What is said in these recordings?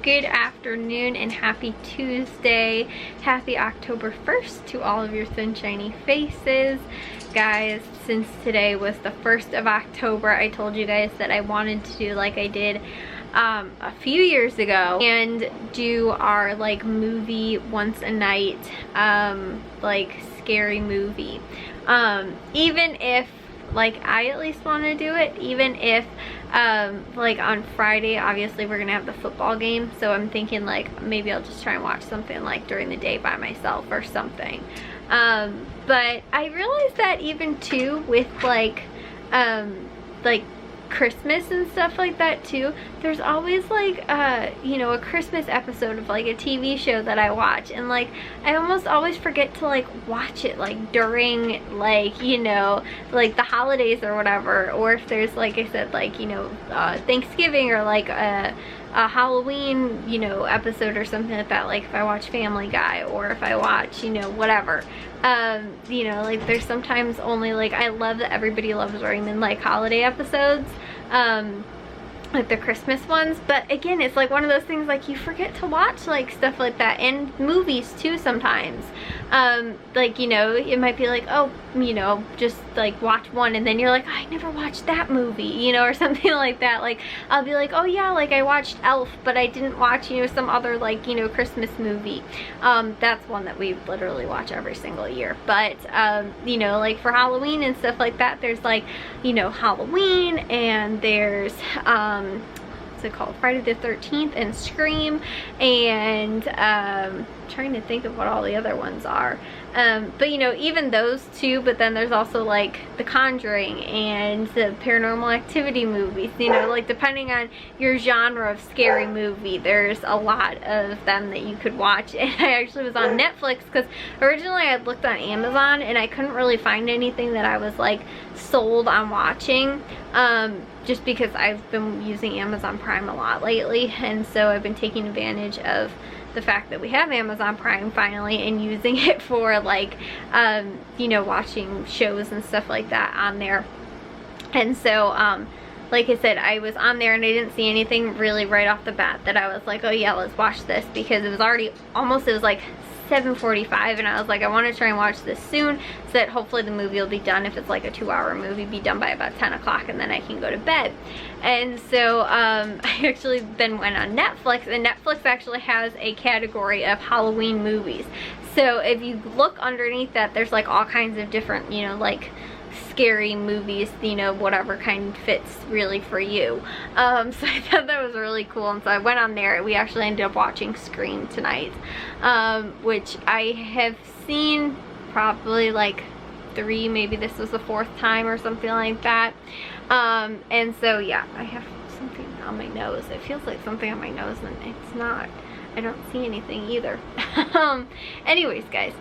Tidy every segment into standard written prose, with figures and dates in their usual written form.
good afternoon and happy Tuesday. Happy October 1st to all of your sunshiny faces. Guys, since today was the 1st of October, I told you guys that I wanted to do like I did a few years ago and do our like movie once a night, like scary movie. Even if like I at least want to do it, even if like on Friday obviously we're gonna have the football game, so I'm thinking like maybe I'll just try and watch something like during the day by myself or something. But I realized that even too with like Christmas and stuff like that too, there's always like you know, a Christmas episode of like a TV show that I watch, and like I almost always forget to like watch it like during like, you know, like the holidays or whatever, or if there's like I said like, you know, Thanksgiving or like a Halloween, you know, episode or something like that, like if I watch Family Guy or if I watch, you know, whatever. You know, like there's sometimes only like, I love that Everybody Loves Raymond like holiday episodes, like the Christmas ones, but again it's like one of those things like you forget to watch like stuff like that, and movies too sometimes. Like, you know, it might be like, oh, you know, just like watch one and then you're like, I never watched that movie, you know, or something like that. Like I'll be like, oh yeah, like I watched Elf, but I didn't watch, you know, some other like, you know, Christmas movie. That's one that we literally watch every single year. But you know, like for Halloween and stuff like that, there's like, you know, Halloween, and there's what's it called, Friday the 13th and Scream, and trying to think of what all the other ones are. But you know, even those two, but then there's also like The Conjuring and the Paranormal Activity movies, you know, like depending on your genre of scary movie, there's a lot of them that you could watch. And I actually was on Netflix because originally I had looked on Amazon and I couldn't really find anything that I was like sold on watching, just because I've been using Amazon Prime a lot lately, and so I've been taking advantage of the fact that we have Amazon Prime finally and using it for like you know, watching shows and stuff like that on there. And so like I said, I was on there and I didn't see anything really right off the bat that I was like, oh yeah, let's watch this, because it was already almost, it was like 7:45, and I was like, I want to try and watch this soon so that hopefully the movie will be done, if it's like a 2-hour movie, be done by about 10 o'clock, and then I can go to bed. And so I actually then went on Netflix, and Netflix actually has a category of Halloween movies. So if you look underneath that, there's like all kinds of different, you know, like scary movies, you know, whatever kind fits really for you. So I thought that was really cool, and so I went on there. We actually ended up watching Scream tonight, which I have seen probably like 3, maybe this was the 4th time or something like that. And so yeah, I have something on my nose. It feels like something on my nose, and it's not. I don't see anything either. Anyways, guys,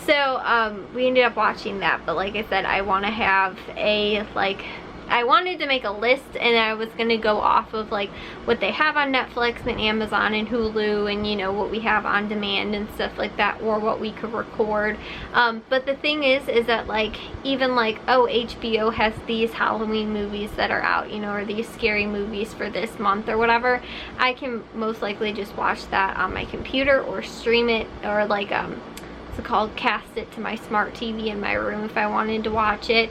so we ended up watching that, but like I said, I want to have a like, I wanted to make a list, and I was going to go off of like what they have on Netflix and Amazon and Hulu, and you know, what we have on demand and stuff like that, or what we could record. But the thing is that like, even like, oh, HBO has these Halloween movies that are out, you know, or these scary movies for this month or whatever, I can most likely just watch that on my computer or stream it, or like what's it called, cast it to my smart TV in my room if I wanted to watch it.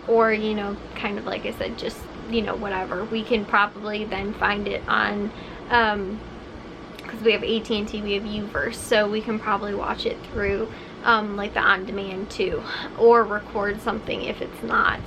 Or, you know, kind of like I said, just, you know, whatever. We can probably then find it on, because we have AT&T, we have Uverse, so we can probably watch it through, like the on-demand too, or record something if it's not.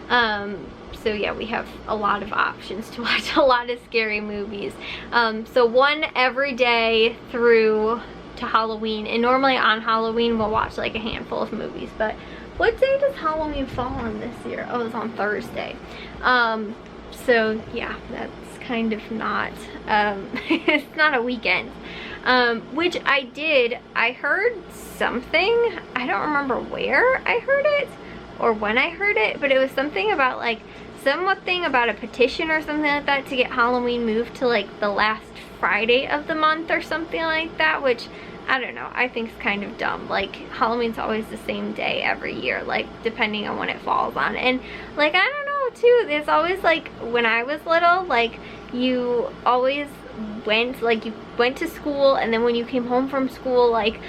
So yeah, we have a lot of options to watch a lot of scary movies. So one every day through to Halloween, and normally on Halloween we'll watch like a handful of movies, but what day does Halloween fall on this year? Oh, it's on Thursday. So yeah, that's kind of not, it's not a weekend. Which I heard something, I don't remember where I heard it or when I heard it, but it was something about like, something about a petition or something like that to get Halloween moved to like the last Friday of the month or something like that, which I don't know, I think it's kind of dumb. Like, Halloween's always the same day every year, like depending on when it falls on. And like, I don't know too, it's always like when I was little, like you always went, like, you went to school, and then when you came home from school, like,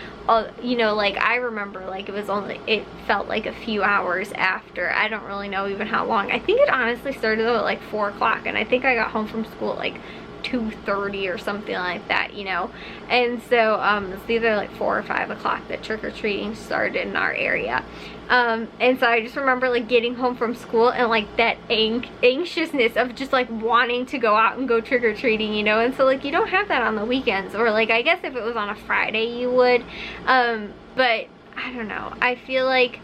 you know, like, I remember, like, it felt like a few hours after. I don't really know even how long. I think it honestly started though at like 4 o'clock, and I think I got home from school at like 2:30 or something like that, you know. And so it's either like 4 or 5 o'clock that trick-or-treating started in our area. And so I just remember like getting home from school and like that anxiousness of just like wanting to go out and go trick-or-treating, you know. And so like you don't have that on the weekends, or like I guess if it was on a Friday you would, but I don't know, I feel like,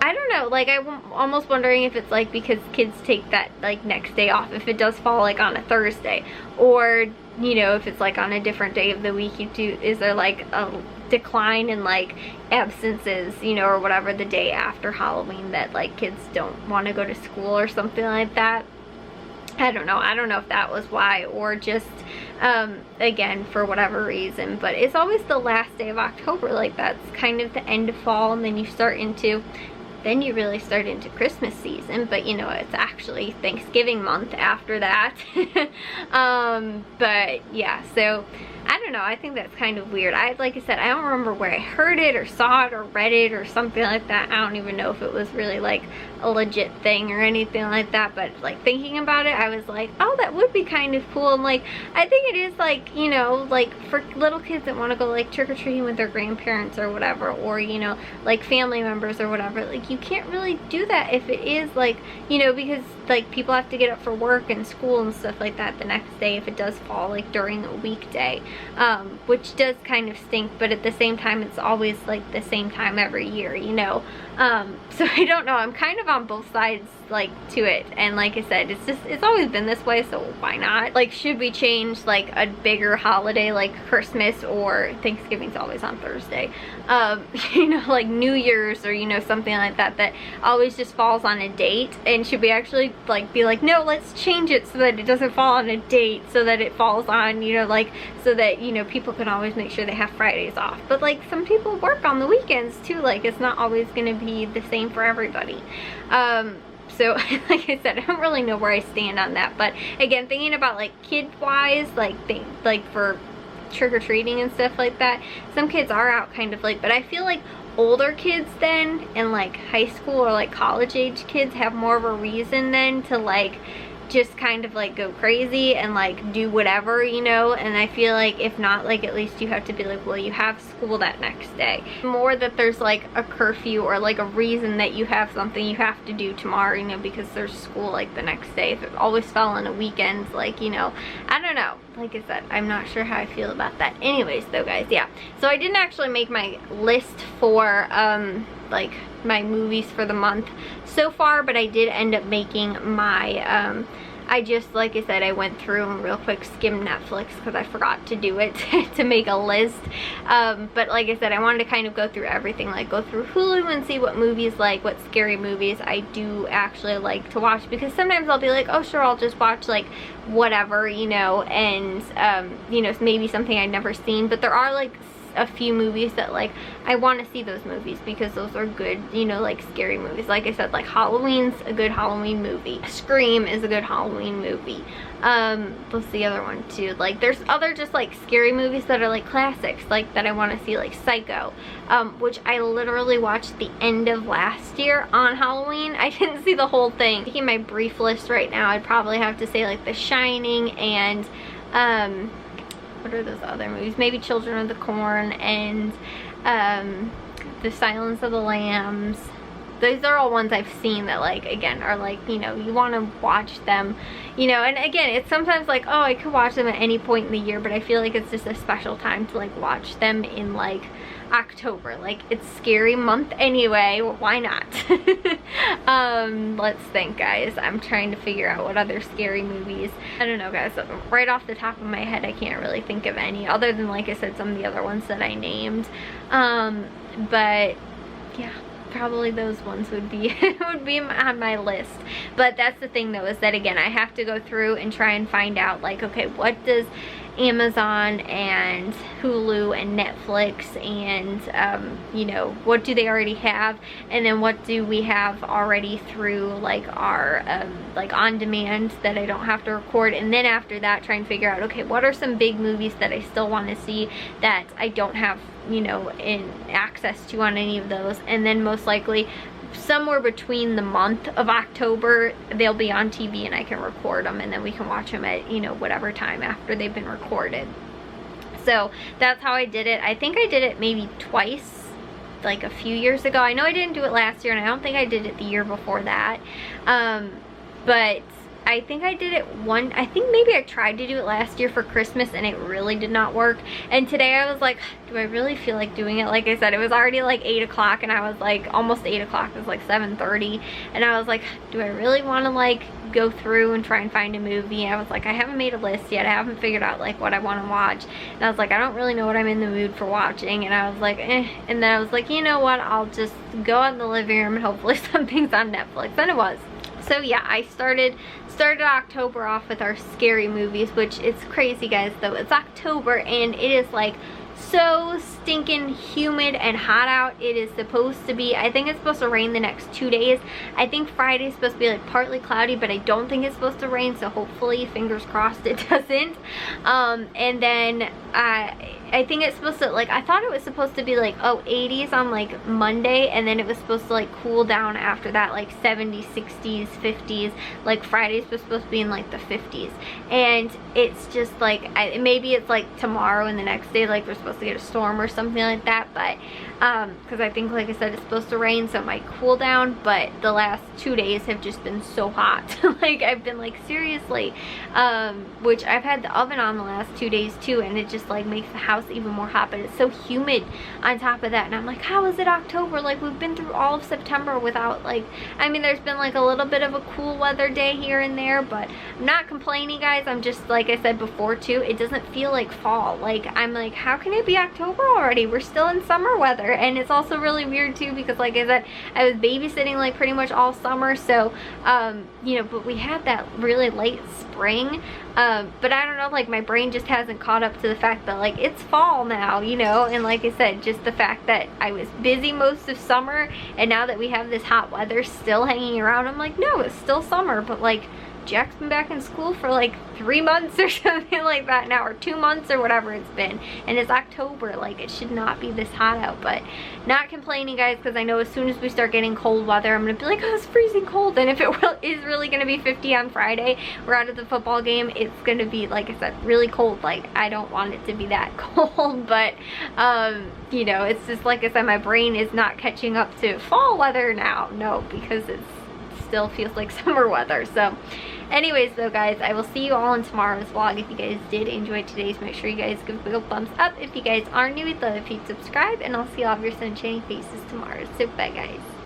I don't know, like I'm almost wondering if it's like because kids take that like next day off, if it does fall like on a Thursday, or you know, if it's like on a different day of the week, is there like a decline in like absences, you know, or whatever, the day after Halloween, that like kids don't want to go to school or something like that. I don't know if that was why, or just again for whatever reason. But it's always the last day of October, like that's kind of the end of fall, and then you really start into Christmas season. But you know, it's actually Thanksgiving month after that. But yeah, so I don't know, I think that's kind of weird. Like I said, I don't remember where I heard it or saw it or read it or something like that. I don't even know if it was really like a legit thing or anything like that, but like thinking about it, I was like, oh, that would be kind of cool. And like, I think it is like, you know, like for little kids that want to go like trick-or-treating with their grandparents or whatever, or you know, like family members or whatever, like you can't really do that if it is like, you know, because like people have to get up for work and school and stuff like that the next day if it does fall like during a weekday, which does kind of stink. But at the same time, it's always like the same time every year, you know. So I don't know, I'm kind of on both sides like to it. And like I said, it's always been this way, so why not? Like, should we change like a bigger holiday like Christmas, or Thanksgiving's always on Thursday, you know, like New Year's, or you know, something like that that always just falls on a date? And should we actually like be like, no, let's change it so that it doesn't fall on a date, so that it falls on, you know, like, so that, you know, people can always make sure they have Fridays off. But like some people work on the weekends too, like it's not always gonna be the same for everybody. So like I said, I don't really know where I stand on that. But again, thinking about like kid wise, like for trick-or-treating and stuff like that, some kids are out kind of like, but I feel like older kids then, and like high school or like college age kids, have more of a reason then to like just kind of like go crazy and like do whatever, you know. And I feel like if not, like at least you have to be like, well, you have school that next day. More that there's like a curfew or like a reason that you have something you have to do tomorrow, you know, because there's school like the next day. If it always fell on a weekend, like, you know, I don't know. Like I said, I'm not sure how I feel about that. Anyways though, guys, yeah, so I didn't actually make my list for like my movies for the month so far, but I did end up making my I just, like I said, I went through and real quick skimmed Netflix because I forgot to do it to make a list. But like I said, I wanted to kind of go through everything, like go through Hulu and see what movies, like what scary movies I do actually like to watch, because sometimes I'll be like, oh sure, I'll just watch like whatever, you know, and you know, maybe something I'd never seen. But there are like a few movies that like I want to see those movies because those are good, you know, like scary movies. Like I said, like Halloween's a good Halloween movie. Scream is a good Halloween movie. What's the other one too? Like there's other just like scary movies that are like classics, like that I want to see, like Psycho, which I literally watched the end of last year on Halloween. I didn't see the whole thing. Taking my brief list right now, I'd probably have to say like The Shining and what are those other movies? Maybe Children of the Corn and The Silence of the Lambs. Those are all ones I've seen that, like, again, are like, you know, you want to watch them, you know. And again, it's sometimes like, oh, I could watch them at any point in the year, but I feel like it's just a special time to like watch them in like October. Like, it's scary month anyway, well, why not? Let's think, guys. I'm trying to figure out what other scary movies. I don't know, guys, right off the top of my head I can't really think of any other than, like I said, some of the other ones that I named. But yeah, probably those ones would be would be on my list. But that's the thing though, is that again, I have to go through and try and find out like, okay, what does Amazon and Hulu and Netflix and you know, what do they already have, and then what do we have already through like our like on demand that I don't have to record, and then after that try and figure out, okay, what are some big movies that I still want to see that I don't have, you know, in access to on any of those, and then most likely somewhere between the month of October they'll be on TV and I can record them, and then we can watch them at, you know, whatever time after they've been recorded. So that's how I did it. I think I did it maybe twice, like a few years ago. I know I didn't do it last year, and I don't think I did it the year before that, but I think I did it I think maybe I tried to do it last year for Christmas and it really did not work. And today I was like, do I really feel like doing it? Like I said, it was already like 8 o'clock and I was like, almost 8 o'clock, it was like 7:30. And I was like, do I really want to like go through and try and find a movie? And I was like, I haven't made a list yet. I haven't figured out like what I want to watch. And I was like, I don't really know what I'm in the mood for watching. And I was like, eh. And then I was like, you know what? I'll just go out in the living room and hopefully something's on Netflix. And it was. So yeah, I started October off with our scary movies, which it's crazy guys though. It's October and it is like so stinking humid and hot out. It is supposed to be, I think it's supposed to rain the next 2 days. I think Friday's supposed to be like partly cloudy, but I don't think it's supposed to rain, so hopefully, fingers crossed, it doesn't. And then I think it's supposed to, like, I thought it was supposed to be like, oh, 80s on like Monday, and then it was supposed to like cool down after that, like 70s, 60s, 50s. Like Friday's was supposed to be in like the 50s, and it's just like, maybe it's like tomorrow and the next day like we're supposed to get a storm or something like that, but because I think, like I said, it's supposed to rain, so it might cool down. But the last 2 days have just been so hot. Like I've been like, seriously, which I've had the oven on the last 2 days too, and it just like makes the house even more hot, but it's so humid on top of that. And I'm like, how is it October? Like we've been through all of September without, like, I mean, there's been like a little bit of a cool weather day here and there, but I'm not complaining guys. I'm just, like I said before too, it doesn't feel like fall. Like I'm like, how can it be October already? We're still in summer weather. And it's also really weird too, because like I said, I was babysitting like pretty much all summer, so you know, but we had that really late spring, but I don't know, like my brain just hasn't caught up to the fact that like it's fall now, you know. And like I said, just the fact that I was busy most of summer, and now that we have this hot weather still hanging around, I'm like, no, it's still summer, but like Jack's been back in school for like 3 months or something like that now, or 2 months or whatever it's been, and it's October. Like it should not be this hot out, but not complaining guys, because I know as soon as we start getting cold weather, I'm gonna be like, oh, it's freezing cold. And if it is really gonna be 50 on Friday, we're out of the football game, it's gonna be, like I said, really cold. Like I don't want it to be that cold, but you know, it's just, like I said, my brain is not catching up to fall weather now. No, because it still feels like summer weather. So anyways though guys, I will see you all in tomorrow's vlog. If you guys did enjoy today's, make sure you guys give a big thumbs up. If you guys are new, we'd love if you'd subscribe, and I'll see all of your sunshiny faces tomorrow. So bye guys.